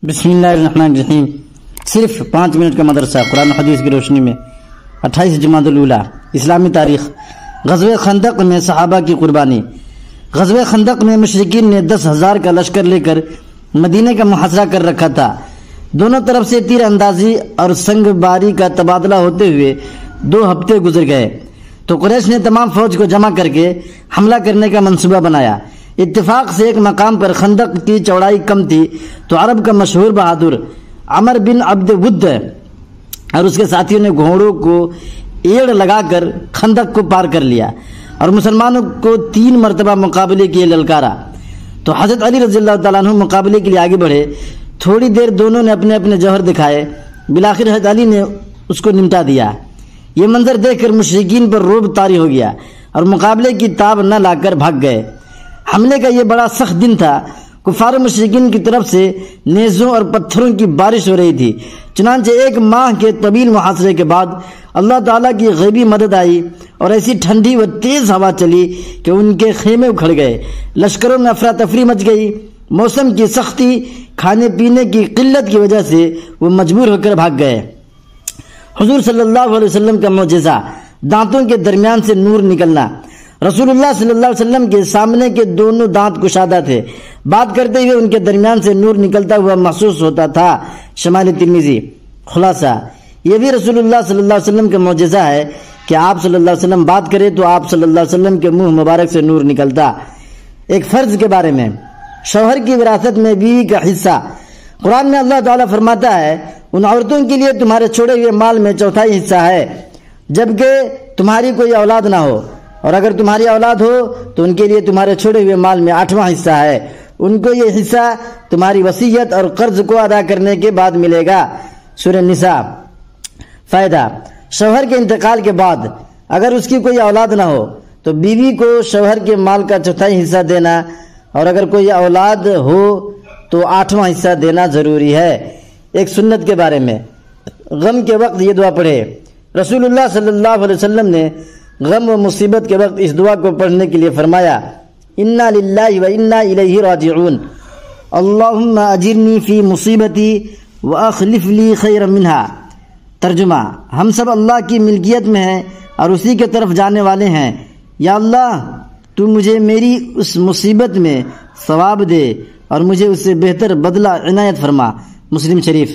بسم اللہ الرحمن الرحیم۔ صرف 5 منٹ کا مدرسہ قرآن و حدیث کی روشنی میں 28 جمادی الاولیٰ اسلامی تاریخ۔ غزوہ خندق میں صحابہ کی قربانی۔ غزوہ خندق میں مشرکین نے 10,000 کا لشکر لے کر مدینہ کا محاصرہ کر رکھا تھا۔ دونوں طرف سے تیر اندازی اور سنگ باری کا تبادلہ ہوتے ہوئے 2 ہفتے گزر گئے تو قریش نے تمام فوج کو جمع کر کے حملہ کرنے کا منصوبہ بنایا۔ اتفاق سے ایک مقام پر خندق کی چوڑائی کم تھی تو عرب کا مشہور بہادر عمر بن عبد ود اور اس کے ساتھیوں نے گھوڑوں کو ایڑ لگا کر خندق کو پار کر لیا اور مسلمانوں کو 3 مرتبہ مقابلے کے لیے للکارا تو حضرت علی رضی اللہ تعالیٰ عنہ مقابلے کے لیے آگے بڑھے۔ تھوڑی دیر دونوں نے اپنے اپنے جوہر دکھائے، بالآخر حضرت علی نے اس کو نمٹا دیا۔ یہ منظر دیکھ کر مشرکین پر رعب طاری ہو گیا اور مقابلے کی تاب نہ لا کر بھاگ گئے۔ حملے کا یہ بڑا سخت دن تھا۔ کفار و مشرکین کی طرف سے نیزوں اور پتھروں کی بارش ہو رہی تھی۔ چنانچہ 1 ماہ کے طویل محاصرے کے بعد اللہ تعالیٰ کی غیبی مدد آئی اور ایسی ٹھنڈی و تیز ہوا چلی کہ ان کے خیمے اکھڑ گئے۔ لشکروں میں افراتفری مچ گئی۔ موسم کی سختی، کھانے پینے کی قلت کی وجہ سے وہ مجبور ہو کر بھاگ گئے۔ حضور صلی اللہ علیہ وسلم کا معجزہ، دانتوں کے درمیان سے نور نکلنا۔ رسول اللہ صلی اللہ علیہ وسلم کے سامنے کے دونوں دانت کشادہ تھے، بات کرتے ہوئے ان کے درمیان سے نور نکلتا ہوا محسوس ہوتا تھا۔ شمال ترمذی۔ خلاصہ یہ بھی رسول اللہ صلی اللہ علیہ وسلم کا معجزہ ہے کہ آپ صلی اللہ علیہ وسلم بات کرے تو آپ صلی اللہ علیہ وسلم کے منہ مبارک سے نور نکلتا۔ ایک فرض کے بارے میں، شوہر کی وراثت میں بیوی کا حصہ۔ قرآن میں اللہ تعالیٰ فرماتا ہے ان عورتوں کے لیے تمہارے چھوڑے ہوئے مال میں 1/4 حصہ ہے جبکہ تمہاری کوئی اولاد نہ ہو، اور اگر تمہاری اولاد ہو تو ان کے لیے تمہارے چھوڑے ہوئے مال میں 8واں حصہ ہے۔ ان کو یہ حصہ تمہاری وصیت اور قرض کو ادا کرنے کے بعد ملے گا۔ سورہ نساء۔ فائدہ: شوہر کے انتقال کے بعد اگر اس کی کوئی اولاد نہ ہو تو بیوی کو شوہر کے مال کا 1/4 حصہ دینا، اور اگر کوئی اولاد ہو تو 8واں حصہ دینا ضروری ہے۔ ایک سنت کے بارے میں، غم کے وقت یہ دعا پڑھے۔ رسول اللہ صلی اللہ علیہ وسلم نے غم و مصیبت کے وقت اس دعا کو پڑھنے کے لیے فرمایا: انا للہ و انا الیہ راجعون، اللہم اجرنی فی مصیبتی واخلف لی خیرا منہا۔ ترجمہ: ہم سب اللہ کی ملکیت میں ہیں اور اسی کے طرف جانے والے ہیں۔ یا اللہ، تو مجھے میری اس مصیبت میں ثواب دے اور مجھے اس سے بہتر بدلہ عنایت فرما۔ مسلم شریف۔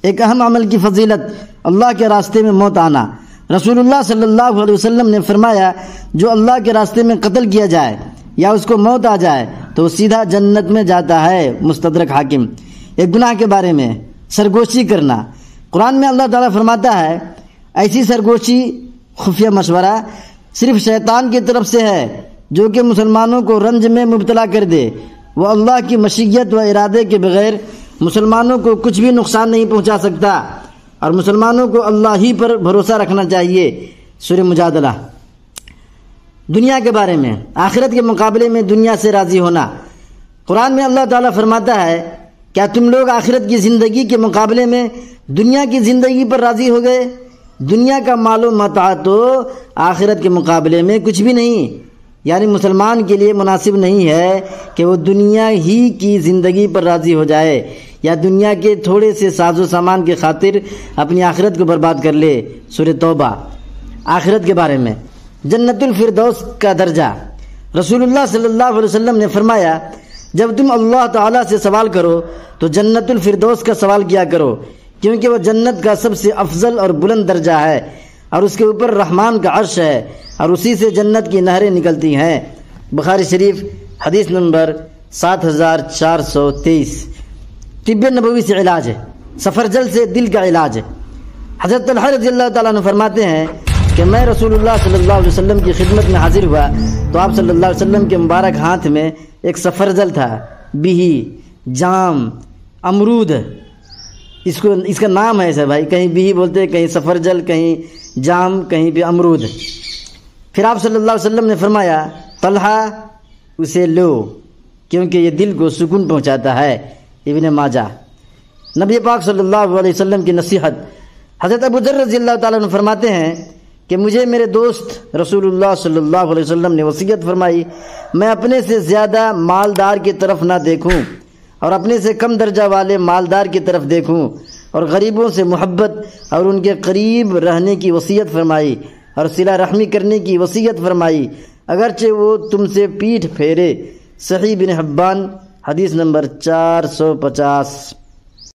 ایک اہم عمل کی فضیلت، اللہ کے راستے میں موت آنا۔ رسول اللہ صلی اللہ علیہ وسلم نے فرمایا جو اللہ کے راستے میں قتل کیا جائے یا اس کو موت آ جائے تو وہ سیدھا جنت میں جاتا ہے۔ مستدرک حاکم۔ ایک گناہ کے بارے میں، سرگوشی کرنا۔ قرآن میں اللہ تعالیٰ فرماتا ہے ایسی سرگوشی، خفیہ مشورہ صرف شیطان کی طرف سے ہے جو کہ مسلمانوں کو رنج میں مبتلا کر دے۔ وہ اللہ کی مشیت و ارادے کے بغیر مسلمانوں کو کچھ بھی نقصان نہیں پہنچا سکتا اور مسلمانوں کو اللہ ہی پر بھروسہ رکھنا چاہیے۔ سورہ مجادلہ۔ دنیا کے بارے میں، آخرت کے مقابلے میں دنیا سے راضی ہونا۔ قرآن میں اللہ تعالیٰ فرماتا ہے کیا تم لوگ آخرت کی زندگی کے مقابلے میں دنیا کی زندگی پر راضی ہو گئے؟ دنیا کا مال و متاع تو آخرت کے مقابلے میں کچھ بھی نہیں۔ یعنی مسلمان کے لیے مناسب نہیں ہے کہ وہ دنیا ہی کی زندگی پر راضی ہو جائے یا دنیا کے تھوڑے سے ساز و سامان کی خاطر اپنی آخرت کو برباد کر لے۔ سورہ توبہ۔ آخرت کے بارے میں، جنت الفردوس کا درجہ۔ رسول اللہ صلی اللہ علیہ وسلم نے فرمایا جب تم اللہ تعالیٰ سے سوال کرو تو جنت الفردوس کا سوال کیا کرو، کیونکہ وہ جنت کا سب سے افضل اور بلند درجہ ہے اور اس کے اوپر رحمان کا عرش ہے اور اسی سے جنت کی نہریں نکلتی ہیں۔ بخاری شریف، حدیث نمبر 7423۔ طب نبوی سے علاج ہے، سفرجل سے دل کا علاج ہے۔ حضرت طلحہ رضی اللہ تعالیٰ عنہ فرماتے ہیں کہ میں رسول اللہ صلی اللہ علیہ وسلم کی خدمت میں حاضر ہوا تو آپ صلی اللہ علیہ وسلم کے مبارک ہاتھ میں ایک سفرجل تھا، بیہی، جام، امرود۔ اس کا نام ہے ایسا بھائی، کہیں بیہی بولتے ہیں، کہیں سفرجل، کہیں جام، کہیں بھی امرود۔ پھر آپ صلی اللہ علیہ وسلم نے فرمایا طلحہ اسے لو کیونکہ یہ دل کو سکون پہنچاتا ہے۔ ابن ماجہ۔ نبی پاک صلی اللہ علیہ وسلم کی نصیحت۔ حضرت ابو ذر رضی اللہ تعالیٰ عنہ فرماتے ہیں کہ مجھے میرے دوست رسول اللہ صلی اللہ علیہ وسلم نے وصیت فرمائی میں اپنے سے زیادہ مالدار کی طرف نہ دیکھوں اور اپنے سے کم درجہ والے مالدار کی طرف دیکھوں اور غریبوں سے محبت اور ان کے قریب رہنے کی وصیت فرمائی اور صلہ رحمی کرنے کی وصیت فرمائی اگرچہ وہ تم سے پیٹھ پھیرے۔ صحیح بن حبان حدیث نمبر 450۔